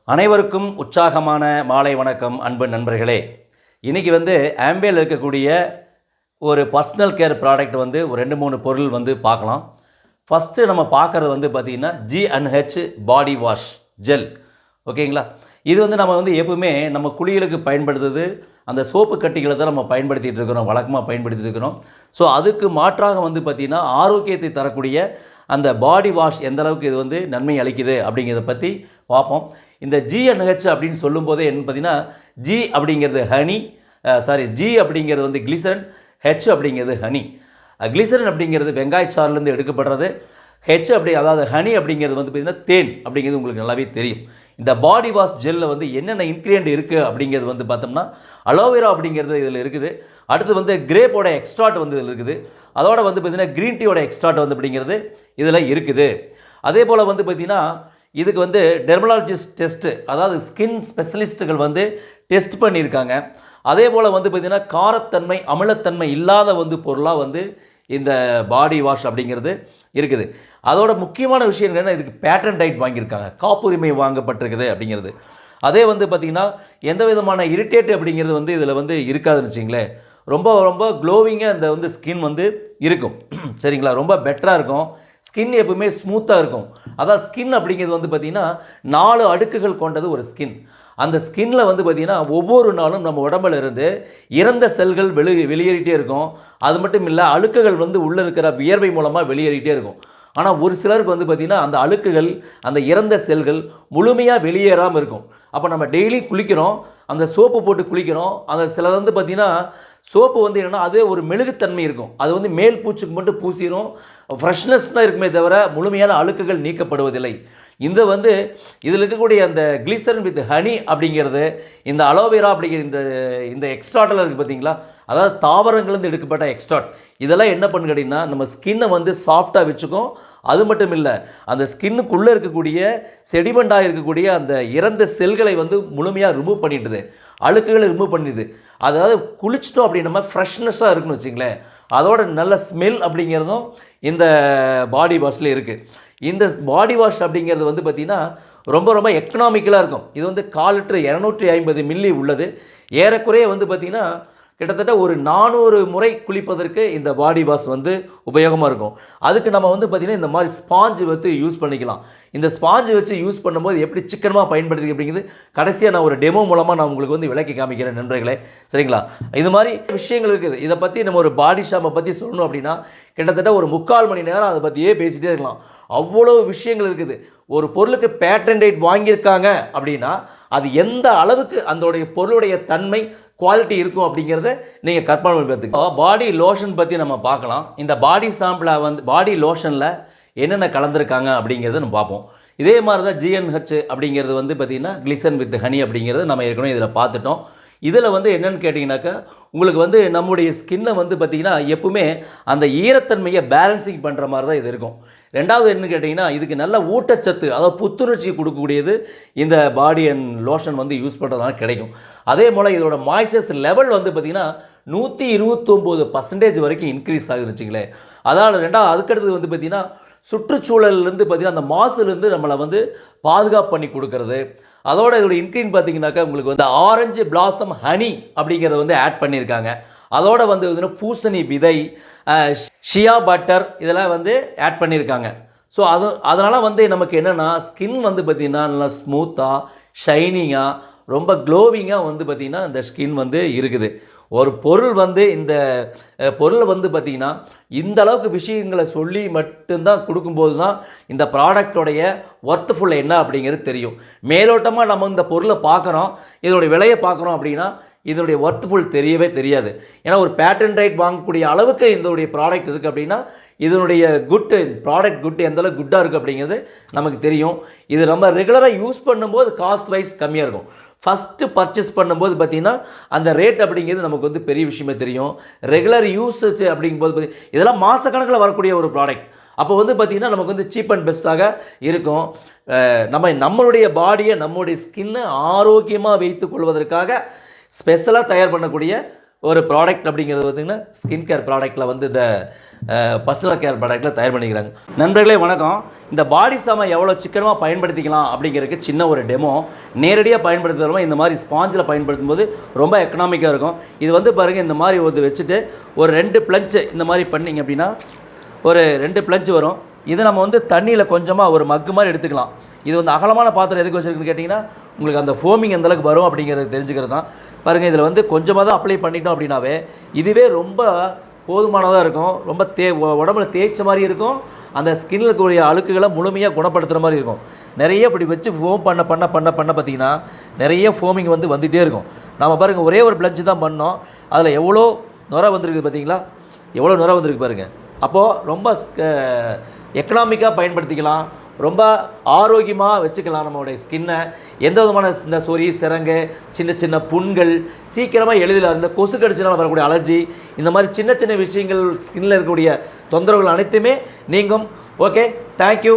அனைவருக்கும் உற்சாகமான மாலை வணக்கம் அன்பு நண்பர்களே. இன்றைக்கி ஆம்பேல இருக்கக்கூடிய ஒரு பர்சனல் கேர் ப்ராடக்ட் ஒரு 2-3 பொருள் பார்க்கலாம். ஃபஸ்ட்டு நம்ம பார்க்குறது பார்த்திங்கன்னா G&H பாடி வாஷ் ஜெல். ஓகேங்களா? இது நம்ம எப்பவுமே நம்ம குளியலுக்கு பயன்படுத்துறது அந்த சோப்பு கட்டிகளை தான் நம்ம பயன்படுத்திகிட்டு இருக்கிறோம், வழக்கமாக பயன்படுத்திட்டு இருக்கிறோம். ஸோ அதுக்கு மாற்றாக பார்த்திங்கன்னா ஆரோக்கியத்தை தரக்கூடிய அந்த பாடி வாஷ் எந்த அளவுக்கு இது நன்மை அளிக்குது அப்படிங்கிறத பற்றி பார்ப்போம். இந்த G&H அப்படின்னு சொல்லும்போதே என்ன பார்த்திங்கன்னா, ஜி அப்படிங்கிறது ஹனி, ஜி அப்படிங்கிறது கிளிசரன், ஹெச் அப்படிங்கிறது ஹனி. கிளிசரன் அப்படிங்கிறது வெங்காயச்சாறுலேருந்து எடுக்கப்படுறது, ஹெச் அதாவது ஹனி அப்படிங்கிறது பார்த்திங்கன்னா தேன் அப்படிங்கிறது உங்களுக்கு நல்லாவே தெரியும். இந்த பாடி வாஷ் ஜெல்லில் என்னென்ன இன்க்ரீடியன்ட் இருக்குது அப்படிங்கிறது பார்த்தோம்னா, அலோவேரா அப்படிங்கிறது இதில் இருக்குது. அடுத்து கிரேப்போட எக்ஸ்ட்ராட் இதில் இருக்குது. அதோட பார்த்திங்கன்னா க்ரீன் டீயோட எக்ஸ்ட்ராட் அப்படிங்கிறது இதில் இருக்குது. அதே போல் பார்த்திங்கன்னா இதுக்கு டெர்மலாலஜிஸ்ட் டெஸ்ட்டு, அதாவது ஸ்கின் ஸ்பெஷலிஸ்ட்டுகள் டெஸ்ட் பண்ணியிருக்காங்க. அதே போல் பார்த்திங்கன்னா காரத்தன்மை அமிலத்தன்மை இல்லாத பொருளாக இந்த பாடி வாஷ் அப்படிங்கிறது இருக்குது. அதோட முக்கியமான விஷயம் என்னென்னா, இதுக்கு பேட்டன் ரைட் வாங்கியிருக்காங்க, காப்புரிமை வாங்கப்பட்டிருக்குது அப்படிங்கிறது. அதே பார்த்திங்கன்னா எந்த விதமான இரிட்டேட் அப்படிங்கிறது இதில் இருக்காதுன்னு வச்சிங்களேன். ரொம்ப ரொம்ப க்ளோவிங்காக அந்த ஸ்கின் இருக்கும். சரிங்களா? ரொம்ப பெட்டராக இருக்கும். ஸ்கின் எப்பவுமே ஸ்மூத்தாக இருக்கும். அதான் ஸ்கின் அப்படிங்கிறது பார்த்திங்கன்னா 4 அடுக்குகள் கொண்டது ஒரு ஸ்கின். அந்த ஸ்கின்னில் பார்த்திங்கன்னா ஒவ்வொரு நாளும் நம்ம உடம்புல இருந்து இறந்த செல்கள் வெளியேறிட்டே இருக்கும். அது மட்டும் இல்லை, அழுக்குகள் உள்ளே இருக்கிற வியர்வை மூலமாக வெளியேறிட்டே இருக்கும். ஆனால் ஒரு சிலருக்கு பார்த்திங்கன்னா அந்த அழுக்குகள், அந்த இறந்த செல்கள் முழுமையாக வெளியேறாமல் இருக்கும். அப்போ நம்ம டெய்லி குளிக்கிறோம், அந்த சோப்பு போட்டு குளிக்கிறோம். அந்த சிலர் பார்த்திங்கன்னா சோப்பு என்னென்னா அது ஒரு மெழுகுத்தன்மை இருக்கும். அது மேல் பூச்சுக்கு மட்டும் பூசிடும், ஃப்ரெஷ்னஸ் தான் இருக்குமே தவிர முழுமையான அழுக்குகள் நீக்கப்படுவதில்லை. இந்த இதில் இருக்கக்கூடிய அந்த கிளிசரன் வித் ஹனி அப்படிங்கிறது, இந்த அலோவேரா அப்படிங்கிற இந்த எக்ஸ்ட்ராட்டில் இருக்குது பார்த்தீங்களா, அதாவது தாவரங்கள்லேருந்து எடுக்கப்பட்ட எக்ஸ்ட்ராட். இதெல்லாம் என்ன பண்ணு கேட்டிங்கன்னா, நம்ம ஸ்கின்னை சாஃப்டாக வச்சுக்கும். அது மட்டும் இல்லை, அந்த ஸ்கின்னுக்குள்ளே இருக்கக்கூடிய செடிமெண்ட்டாக இருக்கக்கூடிய அந்த இறந்த செல்களை முழுமையாக ரிமூவ் பண்ணிட்டுது, அழுக்குகளை ரிமூவ் பண்ணிடுது. அதாவது குளிச்சிட்டோம் அப்படி நம்ம ஃப்ரெஷ்னஸாக இருக்குன்னு வச்சுங்களேன். அதோட நல்ல ஸ்மெல் அப்படிங்கிறதும் இந்த பாடி வாஷில் இருக்குது. இந்த பாடி வாஷ் அப்படிங்கிறது பார்த்திங்கன்னா ரொம்ப ரொம்ப எக்கனாமிக்கலாக இருக்கும். இது 1/4 லிட்டர் 250 மில்லி உள்ளது. ஏறக்குறைய பார்த்திங்கன்னா கிட்டத்தட்ட ஒரு 400 முறை குளிப்பதற்கு இந்த பாடி வாஷ் உபயோகமாக இருக்கும். அதுக்கு நம்ம பார்த்திங்கன்னா இந்த மாதிரி ஸ்பாஞ்சு யூஸ் பண்ணிக்கலாம். இந்த ஸ்பாஞ்சு வச்சு யூஸ் பண்ணும்போது எப்படி சிக்கனமாக பயன்படுத்தி அப்படிங்கிறது கடைசியாக நான் ஒரு டெமோ மூலமாக நான் உங்களுக்கு விளக்கி காமிக்கிறேன் நண்பர்களே. சரிங்களா? இது மாதிரி விஷயங்கள் இருக்குது. இதை பற்றி நம்ம ஒரு பாடி ஷாம்பை பற்றி சொல்லணும் அப்படின்னா கிட்டத்தட்ட ஒரு 3/4 மணி நேரம் அதை பற்றியே பேசிகிட்டே இருக்கலாம். அவ்வளோ விஷயங்கள் இருக்குது. ஒரு பொருளுக்கு பேட்டன் ரைட் வாங்கியிருக்காங்க அப்படின்னா அது எந்த அளவுக்கு அதோடைய பொருளுடைய தன்மை குவாலிட்டி இருக்கும் அப்படிங்கிறத நீங்கள் கற்பனை பண்ணி பார்த்துக்கலாம். பாடி லோஷன் பற்றி நம்ம பார்க்கலாம். இந்த பாடி சாம்பிளை பாடி லோஷனில் என்னென்ன கலந்துருக்காங்க அப்படிங்கிறத நம்ம பார்ப்போம். இதே மாதிரி தான் G&H அப்படிங்கிறது பார்த்திங்கன்னா கிளிசன் வித் ஹனி அப்படிங்கிறது நம்ம ஏற்கனவே இதில் பார்த்துட்டோம். இதில் என்னென்னு கேட்டிங்கனாக்கா, உங்களுக்கு நம்முடைய ஸ்கின்னை பார்த்திங்கன்னா எப்பவுமே அந்த ஈரத்தன்மையை பேலன்சிங் பண்ணுற மாதிரி தான் இது இருக்கும். ரெண்டாவது என்ன கேட்டிங்கன்னா, இதுக்கு நல்ல ஊட்டச்சத்து, அதாவது புத்துணர்ச்சி கொடுக்கக்கூடியது இந்த பாடி அண்ட் லோஷன் யூஸ் பண்ணுறதுனால கிடைக்கும். அதே போல் இதோட மாய்ஸ்சர் லெவல் பார்த்திங்கன்னா 129% வரைக்கும் இன்க்ரீஸ் ஆகிருச்சுங்களே. அதாவது ரெண்டாவது அதுக்கடுத்தது பார்த்திங்கன்னா சுற்றுச்சூழல்லேருந்து பார்த்திங்கன்னா அந்த மாசுலேருந்து நம்மளை பாதுகாப்பு பண்ணி கொடுக்கறது. அதோட இதோட இன்க்ரீன் பார்த்திங்கனாக்கா உங்களுக்கு ஆரஞ்சு பிளாசம் ஹனி அப்படிங்கிறத ஆட் பண்ணியிருக்காங்க. அதோட பூசணி விதை, ஷியா பட்டர் இதெல்லாம் ஆட் பண்ணியிருக்காங்க. ஸோ அதனால் நமக்கு என்னென்னா ஸ்கின் பார்த்திங்கன்னா நல்லா ஸ்மூத்தாக ஷைனிங்காக ரொம்ப க்ளோவிங்காக பார்த்திங்கன்னா இந்த ஸ்கின் இருக்குது. ஒரு பொருள் இந்த பொருளை பார்த்திங்கன்னா இந்த அளவுக்கு விஷயங்களை சொல்லி மட்டும்தான் கொடுக்கும்போது தான் இந்த ப்ராடக்டோடைய ஒர்த்ஃபுல் என்ன அப்படிங்கிறது தெரியும். மேலோட்டமாக நம்ம இந்த பொருளை பார்க்குறோம், இதனுடைய விலையை பார்க்குறோம் அப்படின்னா இதனுடைய ஒர்த்ஃபுல் தெரியவே தெரியாது. ஏன்னா ஒரு பேட்டன் ரைட் வாங்கக்கூடிய அளவுக்கு இதனுடைய ப்ராடக்ட் இருக்குது அப்படின்னா இதனுடைய ப்ராடக்ட் எந்தளவுக்கு குட்டாக இருக்குது அப்படிங்கிறது நமக்கு தெரியும். இது நம்ம ரெகுலராக யூஸ் பண்ணும்போது காஸ்ட் வைஸ் கம்மியாக இருக்கும். ஃபஸ்ட்டு பர்ச்சேஸ் பண்ணும்போது பார்த்திங்கன்னா அந்த ரேட் அப்படிங்கிறது நமக்கு பெரிய விஷயமே தெரியும். ரெகுலர் யூஸேஜ் அப்படிங்கும்போது இதெல்லாம் மாதக்கணக்கில் வரக்கூடிய ஒரு ப்ராடக்ட். அப்போ பார்த்திங்கன்னா நமக்கு சீப் அண்ட் பெஸ்ட்டாக இருக்கும். நம்மளுடைய பாடியை, நம்மளுடைய ஸ்கின்னை ஆரோக்கியமாக வைத்து கொள்வதற்காக ஸ்பெஷலாக தயார் பண்ணக்கூடிய ஒரு ப்ராடக்ட் அப்படிங்கிறது பார்த்திங்கன்னா ஸ்கின் கேர் ப்ராடக்ட்டில் வந்து இந்த பர்சனல் கேர் ப்ராடக்ட்டில் தயார் பண்ணிக்கிறாங்க. நண்பர்களே வணக்கம். இந்த பாடி சாமை எவ்வளோ சிக்கனமாக பயன்படுத்திக்கலாம் அப்படிங்கிறதுக்கு சின்ன ஒரு டெமோ. நேரடியாக பயன்படுத்துகிறோமோ இந்த மாதிரி ஸ்பாஞ்சில் பயன்படுத்தும் போது ரொம்ப எக்கனாமிக்காக இருக்கும். இது வந்து பாருங்கள், இந்த மாதிரி ஒரு வச்சுட்டு ஒரு 2 ப்ளஞ்சு இந்த மாதிரி பண்ணிங்க அப்படின்னா ஒரு 2 ப்ளஞ்சு வரும். இதை நம்ம வந்து தண்ணியில் கொஞ்சமாக ஒரு மக்கு மாதிரி எடுத்துக்கலாம். இது வந்து அகலமான பாத்திரம் எதுக்கு வச்சுருக்குன்னு கேட்டிங்கன்னா உங்களுக்கு அந்த ஃபோமிங் எந்தளவுக்கு வரும் அப்படிங்கிறது தெரிஞ்சுக்கிறது தான். பாருங்கள், இதில் வந்து கொஞ்சமாக தான் அப்ளை பண்ணிட்டோம் அப்படின்னாவே இதுவே ரொம்ப போதுமானதாக இருக்கும். ரொம்ப உடம்புல தேய்ச்ச மாதிரி இருக்கும். அந்த ஸ்கின்னில் இருக்கக்கூடிய அழுக்குகளை முழுமையாக குணப்படுத்துகிற மாதிரி இருக்கும். நிறைய இப்படி வச்சு ஃபோம் பண்ண பார்த்திங்கன்னா நிறைய ஃபோமிங் வந்துகிட்டே இருக்கும். நம்ம பாருங்கள், ஒரே ஒரு ப்ளஞ்சு தான் பண்ணோம், அதில் எவ்வளோ நுரை வந்திருக்குது பார்த்தீங்களா? எவ்வளோ நுரை வந்திருக்கு பாருங்கள். அப்போது ரொம்ப எக்கனாமிக்காக பயன்படுத்திக்கலாம், ரொம்ப ஆரோக்கியமாக வச்சுக்கலாம் நம்மளுடைய ஸ்கின்னை. எந்த விதமான இந்த சொறி, சிரங்கு, சின்ன சின்ன புண்கள், சீக்கிரமாக எளிதில் இந்த கொசு கடிச்சனால வரக்கூடிய அலர்ஜி, இந்த மாதிரி சின்ன சின்ன விஷயங்கள் ஸ்கின்னில் இருக்கக்கூடிய தொந்தரவுகள் அனைத்துமே நீங்கும். Okay, thank you.